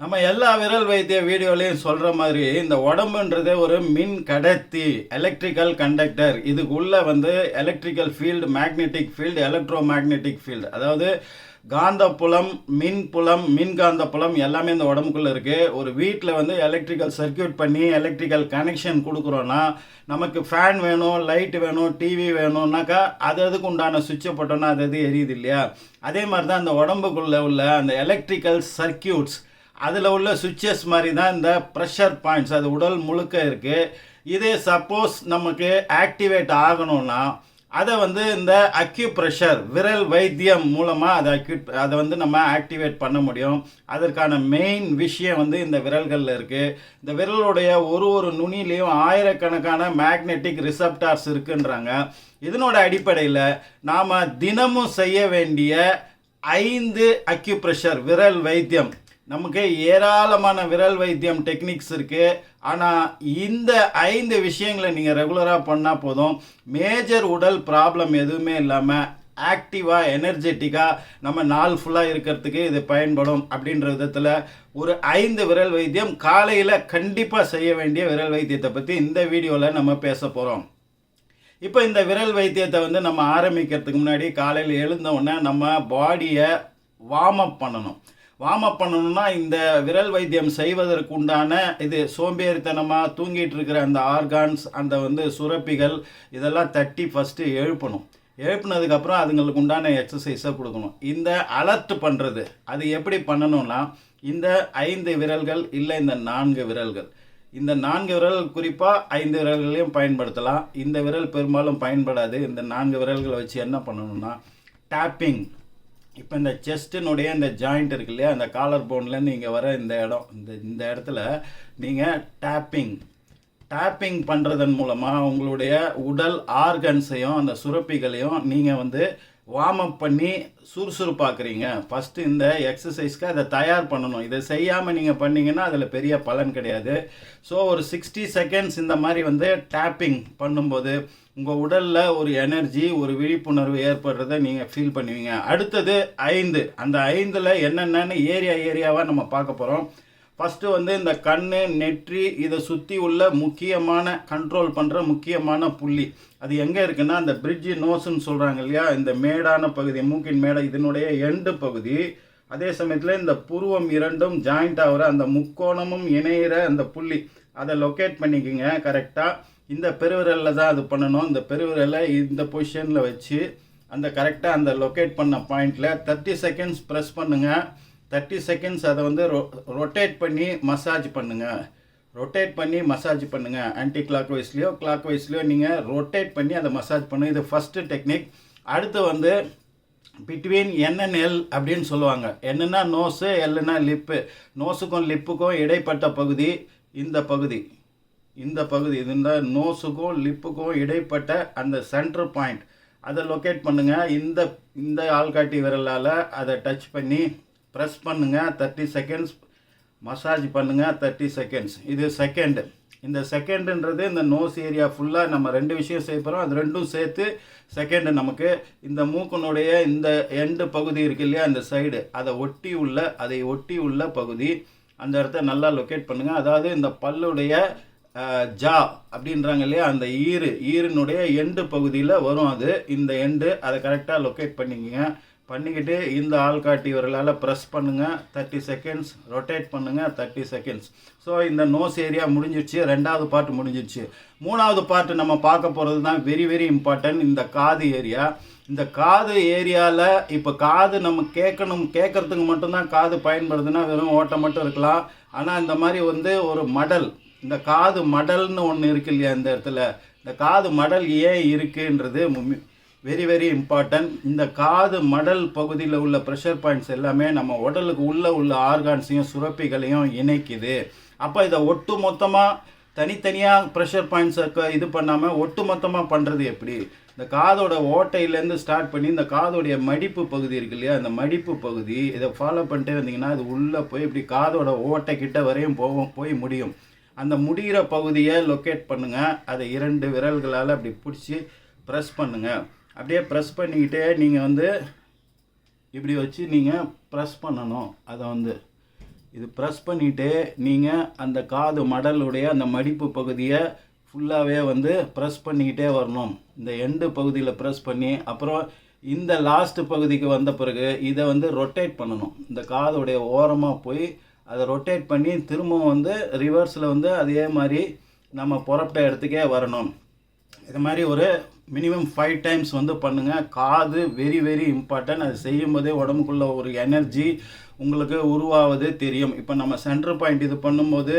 நம்ம எல்லா விரல் வைத்திய வீடியோலையும் சொல்கிற மாதிரி இந்த உடம்புன்றதே ஒரு மின் கடத்தி, எலக்ட்ரிக்கல் கண்டக்டர். இதுக்குள்ளே electrical field, magnetic field, electro magnetic field, அதாவது காந்தப்புலம், மின்புலம், மின்காந்தப்புலம் எல்லாமே இந்த உடம்புக்குள்ளே இருக்குது. ஒரு வீட்டில் எலக்ட்ரிக்கல் சர்க்கியூட் பண்ணி எலக்ட்ரிக்கல் கனெக்ஷன் கொடுக்குறோன்னா, நமக்கு ஃபேன் வேணும், லைட் வேணும், டிவி வேணும்னாக்கா அதுக்கு உண்டான சுவிட்சை போட்டோன்னா அது எரியுது இல்லையா? அதே மாதிரி தான் இந்த உடம்புக்குள்ளே உள்ள அந்த எலக்ட்ரிக்கல் சர்க்கியூட்ஸ், அதில் உள்ள சுவிட்சஸ் மாதிரி தான் இந்த ப்ரெஷர் பாயிண்ட்ஸ். அது உடல் முழுக்க இருக்குது. இதே சப்போஸ் நமக்கு ஆக்டிவேட் ஆகணும்னா அதை இந்த அக்யூப்ரெஷர், விரல் வைத்தியம் மூலமாக அதை நம்ம ஆக்டிவேட் பண்ண முடியும். அதற்கான மெயின் விஷயம் இந்த விரல்களில் இருக்குது. இந்த விரலுடைய ஒரு நுனிலையும் ஆயிரக்கணக்கான மேக்னெட்டிக் ரிசப்டார்ஸ் இருக்குன்றாங்க. இதனோட அடிப்படையில் நாம் தினமும் செய்ய வேண்டிய 5 அக்யூப்ரெஷர் விரல் வைத்தியம், நமக்கு ஏராளமான விரல் வைத்தியம் டெக்னிக்ஸ் இருக்குது. ஆனால் இந்த 5 விஷயங்களை நீங்கள் ரெகுலராக பண்ணால் போதும். மேஜர் உடல் ப்ராப்ளம் எதுவுமே இல்லாமல் ஆக்டிவாக, எனர்ஜெட்டிக்காக நம்ம நாள் ஃபுல்லாக இருக்கிறதுக்கு இது பயன்படும். அப்படின்ற விதத்தில் ஒரு 5 விரல் வைத்தியம் காலையில் கண்டிப்பாக செய்ய வேண்டிய விரல் வைத்தியத்தை பற்றி இந்த வீடியோவில் நம்ம பேச போகிறோம். இப்போ இந்த விரல் வைத்தியத்தை நம்ம ஆரம்பிக்கிறதுக்கு முன்னாடி காலையில் எழுந்த உடனே நம்ம பாடியை வார்ம் அப் பண்ணணும். வார்ம் அப் பண்ணணும்னா இந்த விரல் வைத்தியம் செய்வதற்கு உண்டான இது சோம்பேறித்தனமாக தூங்கிட்டு இருக்கிற அந்த ஆர்கான்ஸ், அந்த சுரப்பிகள் இதெல்லாம் தட்டி ஃபஸ்ட்டு எழுப்பணும். எழுப்பினதுக்கப்புறம் அதுங்களுக்கு உண்டான எக்ஸசைஸை கொடுக்கணும். இந்த அலர்ட் பண்ணுறது அது எப்படி பண்ணணும்னா, இந்த 5 விரல்கள் இல்லை இந்த 4 விரல்கள், இந்த 4 விரல்கள் குறிப்பாக 5 விரல்களையும் பயன்படுத்தலாம். இந்த விரல் பெரும்பாலும் பயன்படாது. இந்த 4 விரல்களை வச்சு என்ன பண்ணணும்னா டேப்பிங். இப்போ இந்த செஸ்டினுடைய இந்த ஜாயிண்ட் இருக்கு இல்லையா, அந்த காலர் போன்லேருந்து இங்கே வர இந்த இடம், இந்த இடத்துல நீங்கள் டேப்பிங் பண்ணுறதன் மூலமாக உங்களுடைய உடல் ஆர்கன்ஸையும் அந்த சுரப்பிகளையும் நீங்கள் வார்ம் அப் பண்ணி சுறுசுறுப்பாக்குறீங்க. ஃபஸ்ட்டு இந்த எக்ஸசைஸ்க்கு அதை தயார் பண்ணணும். இதை செய்யாமல் நீங்கள் பண்ணிங்கன்னா அதில் பெரிய பலன் கிடையாது. ஸோ ஒரு 60 செகண்ட்ஸ் இந்த மாதிரி டேப்பிங் பண்ணும்போது உங்கள் உடலில் ஒரு எனர்ஜி, ஒரு விழிப்புணர்வு ஏற்படுறதை நீங்கள் ஃபீல் பண்ணுவீங்க. அடுத்தது 5, அந்த 5ல் என்னென்னு ஏரியாவாக நம்ம பார்க்க போகிறோம். ஃபஸ்ட்டு இந்த கண், நெற்றி, இதை சுற்றி உள்ள முக்கியமான கண்ட்ரோல் பண்ணுற முக்கியமான புள்ளி அது எங்கே இருக்குன்னா, அந்த பிரிட்ஜி நோஸ்ன்னு சொல்கிறாங்க இல்லையா, இந்த மேடான பகுதி, மூக்கின் மேடை, இதனுடைய எண்டு பகுதி. அதே சமயத்தில் இந்த புருவம் இரண்டும் ஜாயிண்ட் ஆகிற அந்த முக்கோணமும் இணையிற அந்த புள்ளி, அதை லொக்கேட் பண்ணிக்கோங்க கரெக்டாக. இந்த பெருவிரலில் தான் அது பண்ணணும். இந்த பெருவிரலை இந்த பொசிஷனில் வச்சு அந்த கரெக்டாக அந்த லொக்கேட் பண்ண பாயிண்டில் 30 செகண்ட்ஸ் ப்ரெஸ் பண்ணுங்கள். 30 செகண்ட்ஸ் அதை ரொட்டேட் பண்ணி மசாஜ் பண்ணுங்கள். ஆன்டி கிளாக் வைஸ்லையோ கிளாக் வைஸ்லையோ நீங்கள் ரொட்டேட் பண்ணி அதை மசாஜ் பண்ணுங்கள். இது ஃபஸ்ட்டு டெக்னிக். அடுத்து பிட்வீன் என்என்எல் அப்படின்னு சொல்லுவாங்க. என்னன்னா நோஸு, எல்லுன்னா லிப்பு. நோஸுக்கும் லிப்புக்கும் இடைப்பட்ட பகுதி இந்த பகுதி, இந்த நோஸுக்கும் லிப்புக்கும் இடைப்பட்ட அந்த சென்டர் பாயிண்ட், அதை லொக்கேட் பண்ணுங்கள். இந்த ஆள்காட்டி விரலால் அதை டச் பண்ணி ப்ரெஸ் பண்ணுங்கள். 30 செகண்ட்ஸ் மசாஜ் பண்ணுங்கள். 30 செகண்ட்ஸ். இது செகண்டு. இந்த செகண்டுன்றது இந்த நோஸ் ஏரியா ஃபுல்லாக நம்ம 2 விஷயம் செய்ய போகிறோம். அது ரெண்டும் சேர்த்து செகண்டு. நமக்கு இந்த மூக்கனுடைய இந்த எண்டு பகுதி இருக்கு இல்லையா, அந்த சைடு, அதை ஒட்டி உள்ள பகுதி, அந்த இடத்த நல்லா லொக்கேட் பண்ணுங்கள். அதாவது இந்த பல்லுடைய ஜா அப்படின்றாங்க இல்லையா, அந்த ஈரினுடைய எண்டு பகுதியில் வரும் அது, இந்த எண்டு. அதை கரெக்டாக லொக்கேட் பண்ணிக்கிட்டு இந்த ஆள்காட்டி விரலால் ப்ரெஸ் பண்ணுங்கள். 30 செகண்ட்ஸ். ரொட்டேட் பண்ணுங்கள். 30 செகண்ட்ஸ். ஸோ இந்த நோஸ் ஏரியா முடிஞ்சிடுச்சு. 2வது பார்ட் முடிஞ்சிடுச்சு. 3வது பார்ட் நம்ம பார்க்க போகிறது தான் வெரி வெரி இம்பார்ட்டன்ட். இந்த காது ஏரியா. இந்த காது ஏரியாவில் இப்போ காது நம்ம கேட்கறதுக்கு மட்டும்தான் காது பயன்படுதுன்னா வெறும் ஓட்டம் மட்டும் இருக்கலாம். ஆனால் இந்த மாதிரி ஒரு மடல், இந்த காது மடல்னு ஒன்று இருக்கு இல்லையா, இந்த இடத்துல இந்த காது மடல் ஏன் இருக்குன்றது வெரி வெரி இம்பார்ட்டன்ட். இந்த காது மடல் பகுதியில் உள்ள ப்ரெஷர் பாயிண்ட்ஸ் எல்லாமே நம்ம உடலுக்கு உள்ள ஆர்கான்ஸையும் சுரப்பிகளையும் இணைக்குது. அப்போ இதை ஒட்டு மொத்தமாக தனித்தனியாக ப்ரெஷர் பாயிண்ட்ஸை இது பண்ணாமல் ஒட்டு மொத்தமாக பண்ணுறது எப்படி? இந்த காதோட ஓட்டையிலேருந்து ஸ்டார்ட் பண்ணி இந்த காதோடைய மடிப்பு பகுதி இருக்கு இல்லையா, அந்த மடிப்பு பகுதி, இதை ஃபாலோ பண்ணிட்டே வந்தீங்கன்னா அது உள்ளே போய் இப்படி காதோட ஓட்டை கிட்ட வரையும் போய் முடியும். அந்த முடிகிற பகுதியை லொக்கேட் பண்ணுங்கள். அதை 2 விரல்களால் அப்படி பிடிச்சி ப்ரெஸ் பண்ணுங்கள். அப்படியே ப்ரெஸ் பண்ணிக்கிட்டே நீங்கள் இப்படி வச்சு நீங்கள் ப்ரெஸ் பண்ணணும். அதை இது ப்ரெஸ் பண்ணிவிட்டு நீங்கள் அந்த காது மடலுடைய அந்த மடிப்பு பகுதியை ஃபுல்லாகவே வந்து ப்ரெஸ் பண்ணிக்கிட்டே வரணும். இந்த எண்டு பகுதியில் ப்ரெஸ் பண்ணி அப்புறம் இந்த லாஸ்ட்டு பகுதிக்கு வந்த பிறகு இதை வந்து ரொட்டேட் பண்ணணும். இந்த காதுடைய ஓரமாக போய் அதை ரொட்டேட் பண்ணி திரும்பவும் வந்து ரிவர்ஸில் வந்து அதே மாதிரி நம்ம புறப்பட்ட இடத்துக்கே வரணும். இது மாதிரி ஒரு மினிமம் 5 டைம்ஸ் வந்து பண்ணுங்கள். காது வெரி வெரி இம்பார்ட்டன்ட். அது செய்யும்போதே உடம்புக்குள்ள ஒரு எனர்ஜி உங்களுக்கு உருவாவது தெரியும். இப்போ நம்ம சென்டர் பாயிண்ட் இது பண்ணும்போது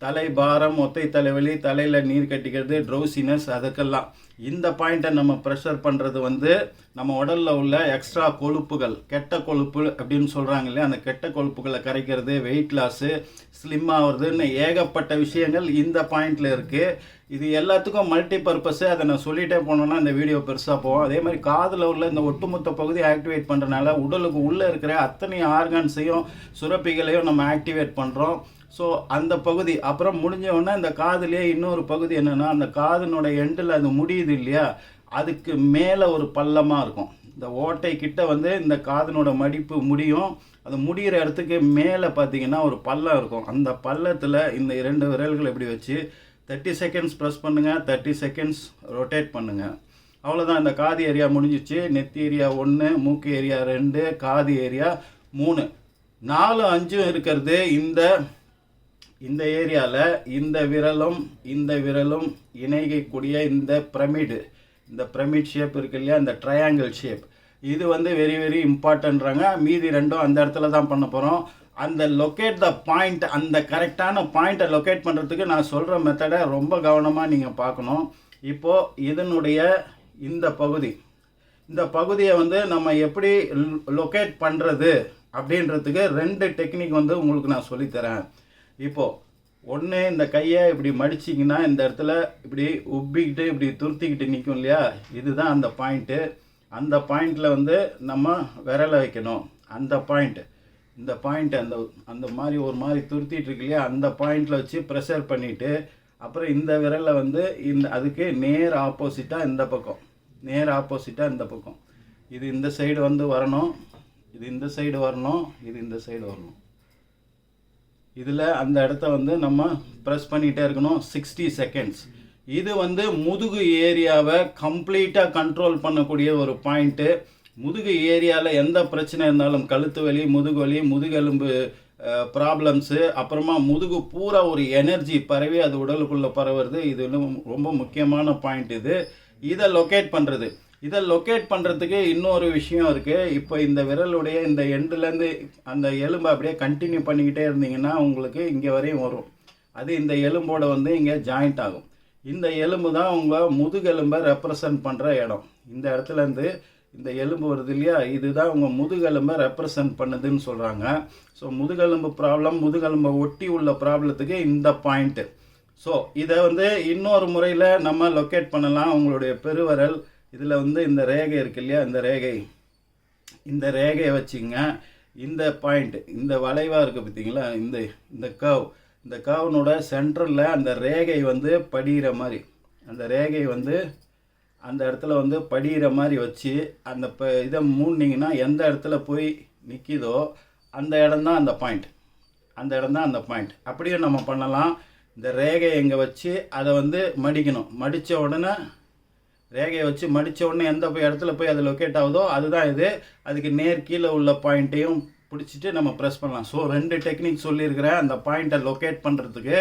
தலை பாரம், ஒத்தை தலைவலி, தலையில் நீர் கட்டிக்கிறது, ட்ரௌசினஸ், அதுக்கெல்லாம் இந்த பாயிண்ட்டை நம்ம ப்ரெஷர் பண்ணுறது வந்து நம்ம உடலில் உள்ள எக்ஸ்ட்ரா கொழுப்புகள், கெட்ட கொழுப்பு அப்படின்னு சொல்கிறாங்க இல்லையா, அந்த கெட்ட கொழுப்புகளை கரைக்கிறது, வெயிட் லாஸு, ஸ்லிம் ஆகுறதுன்னு ஏகப்பட்ட விஷயங்கள் இந்த பாயிண்டில் இருக்குது. இது எல்லாத்துக்கும் மல்டி பர்பஸ்ஸு. அதை நான் சொல்லிகிட்டே போனோன்னா இந்த வீடியோ பெருசாக போகும். அதே மாதிரி காதில் உள்ள இந்த ஒட்டுமொத்த பகுதி ஆக்டிவேட் பண்ணுறதுனால உடலுக்கு உள்ளே இருக்கிற அத்தனை ஆர்கான்ஸையும் சுரப்பிகளையும் நம்ம ஆக்டிவேட் பண்ணுறோம். ஸோ அந்த பகுதி அப்புறம் முடிஞ்சவொடனே இந்த காதுலேயே இன்னொரு பகுதி என்னென்னா, அந்த காதினோட எண்டில் அது முடியுது இல்லையா, அதுக்கு மேலே ஒரு பள்ளமாக இருக்கும். இந்த ஓட்டை கிட்ட வந்து இந்த காதினோட மடிப்பு முடியும். அது முடிகிற இடத்துக்கு மேலே பார்த்தீங்கன்னா ஒரு பள்ளம் இருக்கும். அந்த பள்ளத்தில் இந்த 2 விரல்கள் இப்படி வச்சு 30 செகண்ட்ஸ் ப்ரெஸ் பண்ணுங்கள், 30 செகண்ட்ஸ் ரொட்டேட் பண்ணுங்கள். அவ்வளோதான். இந்த காது ஏரியா முடிஞ்சிச்சு. நெத்தி ஏரியா 1, மூக்கு ஏரியா 2, காது ஏரியா 3, 4, 5 இருக்கிறது இந்த ஏரியாவில் இந்த விரலும் இணைக்கக்கூடிய இந்த பிரமிட் ஷேப் இருக்கு இல்லையா, இந்த ட்ரையாங்கிள் ஷேப், இது வந்து வெரி வெரி இம்பார்ட்டன்ட்றாங்க. மீதி 2 அந்த இடத்துல தான் பண்ண போகிறோம். அந்த லொக்கேட் த பாயிண்ட், அந்த கரெக்டான பாயிண்ட்டை லொக்கேட் பண்ணுறதுக்கு நான் சொல்கிற மெத்தடை ரொம்ப கவனமாக நீங்கள் பார்க்கணும். இப்போது இதனுடைய இந்த பகுதியை வந்து நம்ம எப்படி லொக்கேட் பண்ணுறது அப்படின்றதுக்கு 2 டெக்னிக் வந்து உங்களுக்கு நான் சொல்லித்தரேன். இப்போது ஒன்று, இந்த கையை இப்படி மடிச்சிங்கன்னா இந்த இடத்துல இப்படி உப்பிக்கிட்டு இப்படி துருத்திக்கிட்டு நிற்கும் இல்லையா, இதுதான் அந்த பாயிண்ட்டு. அந்த பாயிண்டில் வந்து நம்ம விரலை வைக்கணும். இந்த பாயிண்ட்டு அந்த மாதிரி ஒரு மாதிரி துருத்திட்டு இருக்கு இல்லையா, அந்த பாயிண்டில் வச்சு ப்ரெஷர் பண்ணிவிட்டு அப்புறம் இந்த விரலை வந்து அதுக்கு நேர் ஆப்போசிட்டாக இந்த பக்கம் இது இந்த சைடு வந்து வரணும், இது இந்த சைடு வரணும், இது இந்த சைடு வரணும். இதில் அந்த இடத்த வந்து நம்ம ப்ரெஸ் பண்ணிகிட்டே இருக்கணும் 60 செகண்ட்ஸ். இது வந்து முதுகு ஏரியாவை கம்ப்ளீட்டாக கண்ட்ரோல் பண்ணக்கூடிய ஒரு பாயிண்ட்டு. முதுகு ஏரியாவில் எந்த பிரச்சனை இருந்தாலும், கழுத்து வலி, முதுகு வலி, முதுகெலும்பு ப்ராப்ளம்ஸு, அப்புறமா முதுகு பூரா ஒரு எனர்ஜி பரவி அது உடலுக்குள்ளே பரவுறது, இது ரொம்ப முக்கியமான பாயிண்ட். இதை லொக்கேட் பண்ணுறதுக்கு இன்னொரு விஷயம் இருக்குது. இப்போ இந்த விரலுடைய இந்த எண்டுலேருந்து அந்த எலும்பை அப்படியே கண்டினியூ பண்ணிக்கிட்டே இருந்தீங்கன்னா உங்களுக்கு இங்கே வரையும் வரும். அது இந்த எலும்போட வந்து இங்கே ஜாயிண்ட் ஆகும். இந்த எலும்பு தான் உங்கள் முதுகெலும்பை ரெப்ரசன்ட் பண்ணுற இடம். இந்த இடத்துலேருந்து இந்த எலும்பு வருது இல்லையா, இதுதான் உங்கள் முதுகெலும்பை ரெப்ரசன்ட் பண்ணுதுன்னு சொல்கிறாங்க. ஸோ முதுகெலும்பு ப்ராப்ளம், முதுகெலும்பை ஒட்டி உள்ள ப்ராப்ளத்துக்கு இந்த பாயிண்ட்டு. ஸோ இதை வந்து இன்னொரு முறையில் நம்ம லொக்கேட் பண்ணலாம். உங்களுடைய பெருவரல் இதில் வந்து இந்த ரேகை இருக்கு இல்லையா, இந்த ரேகையை வச்சுங்க. இந்த பாயிண்ட், இந்த வளைவாக இருக்குது பார்த்தீங்களா, இந்த கர்வ்னோட சென்டரில் அந்த ரேகை வந்து படிகிற மாதிரி, அந்த ரேகை வந்து அந்த இடத்துல வந்து படிகிற மாதிரி வச்சு அந்த இதை மூடினீங்கன்னா எந்த இடத்துல போய் நிற்கிதோ அந்த இடம்தான் அந்த பாயிண்ட். அப்படியே நம்ம பண்ணலாம். இந்த ரேகையை இங்கே வச்சு அதை வந்து மடிக்கணும். ரேகையை வச்சு மடித்த உடனே எந்த இடத்துல போய் அது லொக்கேட் ஆகுதோ அதுதான் இது. அதுக்கு நேர் கீழே உள்ள பாயிண்ட்டையும் பிடிச்சிட்டு நம்ம ப்ரெஸ் பண்ணலாம். ஸோ 2 டெக்னிக் சொல்லியிருக்கிறேன் அந்த பாயிண்ட்டை லொக்கேட் பண்ணுறதுக்கு.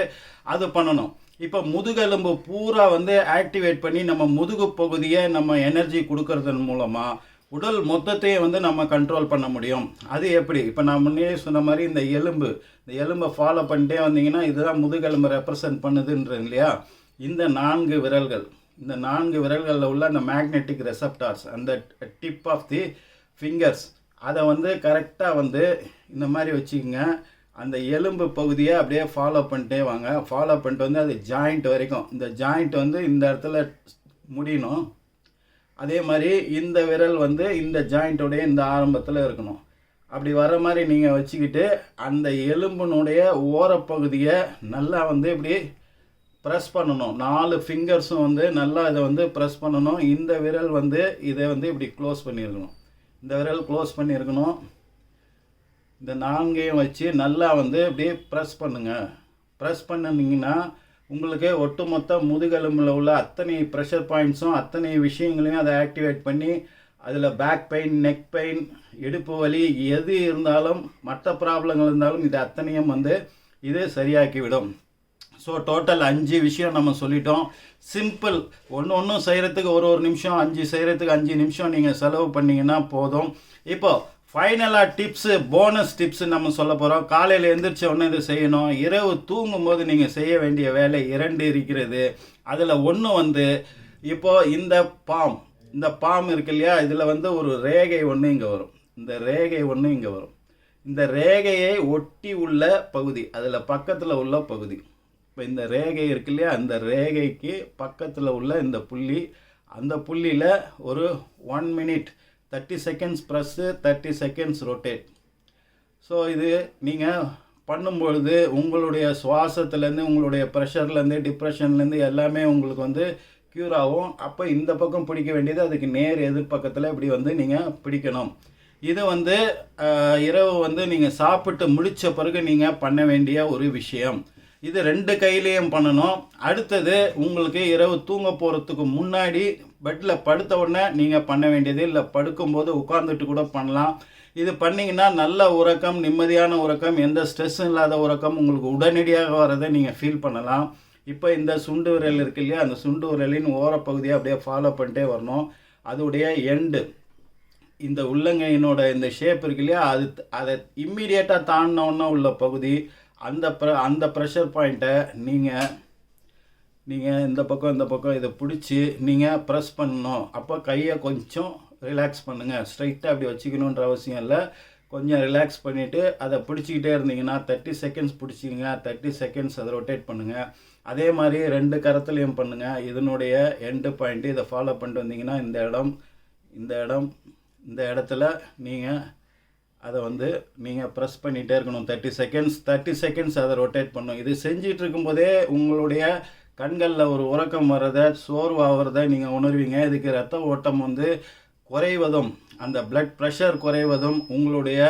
அது பண்ணணும். இப்போ முதுகெலும்பு பூரா வந்து ஆக்டிவேட் பண்ணி நம்ம முதுகு பகுதியை நம்ம எனர்ஜி கொடுக்கறதன் மூலமாக உடல் மொத்தத்தையும் வந்து நம்ம கண்ட்ரோல் பண்ண முடியும். அது எப்படி? இப்போ நான் முன்னே சொன்ன மாதிரி இந்த எலும்பை ஃபாலோ பண்ணிட்டே வந்தீங்கன்னா இதுதான் முதுகெலும்பை ரெப்ரசன்ட் பண்ணுதுன்றேன் இல்லையா. இந்த 4 விரல்களில் உள்ள அந்த மேக்னெட்டிக் ரெசப்டார்ஸ், அந்த டிப் ஆஃப் தி ஃபிங்கர்ஸ், அதை வந்து கரெக்டாக வந்து இந்த மாதிரி வச்சுக்கோங்க. அந்த எலும்பு பகுதியை அப்படியே ஃபாலோ பண்ணிட்டே வாங்க. ஃபாலோ பண்ணிட்டு வந்து அது ஜாயிண்ட் வரைக்கும், இந்த ஜாயிண்ட் வந்து இந்த இடத்துல முடியணும். அதே மாதிரி இந்த விரல் வந்து இந்த ஜாயிண்ட்டோடைய இந்த ஆரம்பத்தில் இருக்கணும். அப்படி வர மாதிரி நீங்கள் வச்சுக்கிட்டு அந்த எலும்பினுடைய ஓரப்பகுதியை நல்லா வந்து இப்படி ப்ரெஸ் பண்ணணும். 4 ஃபிங்கர்ஸும் வந்து நல்லா இதை வந்து ப்ரெஸ் பண்ணணும். இந்த விரல் வந்து இதை வந்து இப்படி க்ளோஸ் பண்ணியிருக்கணும். இந்த விரல் க்ளோஸ் பண்ணியிருக்கணும். இந்த 4ஐயும் வச்சு நல்லா வந்து அப்படியே ப்ரெஸ் பண்ணுங்கள். ப்ரெஸ் பண்ணிங்கன்னா உங்களுக்கு ஒட்டுமொத்த முதுகெலும்பில் உள்ள அத்தனை ப்ரெஷர் பாயிண்ட்ஸும் அத்தனை விஷயங்களையும் அதை ஆக்டிவேட் பண்ணி அதில் பேக் பெயின், நெக் பெயின், இடுப்பு வலி எது இருந்தாலும், மற்ற ப்ராப்ளங்கள் இருந்தாலும் இது அத்தனையும் வந்து இது சரியாக்கிவிடும். ஸோ டோட்டல் 5 விஷயம் நம்ம சொல்லிட்டோம். சிம்பிள், ஒன்றும் செய்கிறதுக்கு ஒரு நிமிஷம், 5 செய்கிறதுக்கு 5 நிமிஷம் நீங்கள் செலவு பண்ணிங்கன்னா போதும். இப்போ ஃபைனலாக டிப்ஸு, போனஸ் டிப்ஸு நம்ம சொல்ல போகிறோம். காலையில் எழுந்திரிச்ச உடனே இது செய்யணும். இரவு தூங்கும்போது நீங்கள் செய்ய வேண்டிய வேலை 2 இருக்கிறது. அதில் ஒன்று வந்து இப்போது இந்த பாம் இருக்கு இல்லையா, இதில் வந்து ஒரு ரேகை ஒன்று இங்கே வரும், இந்த ரேகை ஒன்று இங்கே வரும். இந்த ரேகையை ஒட்டி உள்ள பகுதி, அதில் பக்கத்தில் உள்ள பகுதி. இப்போ இந்த ரேகை இருக்கு இல்லையா, அந்த ரேகைக்கு பக்கத்தில் உள்ள இந்த புள்ளி, அந்த புள்ளியில் ஒரு 1 minute 30 seconds press, 30 seconds rotate. So இது நீங்கள் பண்ணும்பொழுது உங்களுடைய சுவாசத்துலேருந்து, உங்களுடைய ப்ரெஷர்லேருந்து, டிப்ரெஷன்லேருந்து எல்லாமே உங்களுக்கு வந்து க்யூர் ஆகும். அப்போ இந்த பக்கம் பிடிக்க வேண்டியது அதுக்கு நேர் எதிர்பக்கத்தில் இப்படி வந்து நீங்கள் பிடிக்கணும். இது வந்து இரவு வந்து நீங்கள் சாப்பிட்டு முடித்த பிறகு நீங்கள் பண்ண வேண்டிய ஒரு விஷயம். இது 2 கையிலையும் பண்ணணும். அடுத்தது உங்களுக்கு இரவு தூங்க போகிறதுக்கு முன்னாடி பெட்டில் படுத்த உடனே நீங்கள் பண்ண வேண்டியது, இல்லை படுக்கும்போது உட்காந்துட்டு கூட பண்ணலாம். இது பண்ணிங்கன்னா நல்ல உறக்கம், நிம்மதியான உறக்கம், எந்த ஸ்ட்ரெஸ்ஸும் இல்லாத உறக்கம் உங்களுக்கு உடனடியாக வரதை நீங்கள் ஃபீல் பண்ணலாம். இப்போ இந்த சுண்டு விரல் இருக்கு இல்லையா, அந்த சுண்டு விரலின் ஓரப்பகுதியை அப்படியே ஃபாலோ பண்ணிட்டே வரணும். அதோடைய எண்டு, இந்த உள்ளங்கையினோட இந்த ஷேப் இருக்கு இல்லையா, அதை இம்மிடியேட்டாக தாண்டினோன்னா உள்ள பகுதி, அந்த ப்ரெஷர் பாயிண்ட்டை நீங்கள் இந்த பக்கம் இதை பிடிச்சி நீங்கள் ப்ரெஸ் பண்ணணும். அப்போ கையை கொஞ்சம் ரிலாக்ஸ் பண்ணுங்கள். ஸ்ட்ரைட்டாக அப்படி வச்சுக்கணுன்ற அவசியம் இல்லை. கொஞ்சம் ரிலாக்ஸ் பண்ணிவிட்டு அதை பிடிச்சிக்கிட்டே இருந்தீங்கன்னா 30 seconds பிடிச்சிங்க, 30 seconds அதை ரொட்டேட் பண்ணுங்கள். அதே மாதிரி 2 கரத்துலையும் பண்ணுங்கள். இதனுடைய எண்டு பாயிண்ட்டு இதை ஃபாலோ பண்ணிட்டு வந்தீங்கன்னா இந்த இடத்துல நீங்கள் அதை வந்து நீங்கள் ப்ரெஸ் பண்ணிகிட்டே இருக்கணும். 30 seconds அதை ரொட்டேட் பண்ணணும். இது செஞ்சிட்டு இருக்கும்போதே உங்களுடைய கண்களில் ஒரு உறக்கம் வர்றதை, சோர்வாகிறத நீங்கள் உணர்வீங்க. இதுக்கு ரத்த ஓட்டம் வந்து குறைவதும், அந்த பிளட் ப்ரெஷர் குறைவதும், உங்களுடைய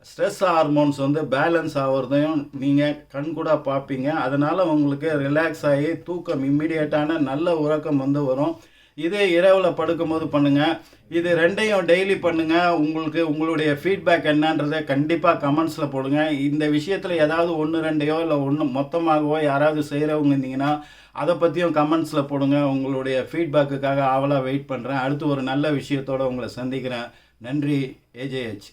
ஸ்ட்ரெஸ் ஹார்மோன்ஸ் வந்து பேலன்ஸ் ஆகிறதையும் நீங்கள் கண்கூட பார்ப்பீங்க. அதனால் உங்களுக்கு ரிலாக்ஸ் ஆகி தூக்கம், இம்மிடியேட்டான நல்ல உறக்கம் வந்து வரும். இதே இரவில் படுக்கும்போது பண்ணுங்கள். இது 2ஐயும் டெய்லி பண்ணுங்கள். உங்களுடைய ஃபீட்பேக் என்னன்றதை கண்டிப்பாக கமெண்ட்ஸில் போடுங்க. இந்த விஷயத்தில் ஏதாவது 1 2ஐயோ இல்லை மொத்தமாகவோ யாராவது செய்கிறவங்க இருந்தீங்கன்னா அதை பற்றியும் கமெண்ட்ஸில் போடுங்க. உங்களுடைய ஃபீட்பேக்குக்காக ஆவலாக வெயிட் பண்ணுறேன். அடுத்து ஒரு நல்ல விஷயத்தோடு உங்களை சந்திக்கிறேன். நன்றி. AJH.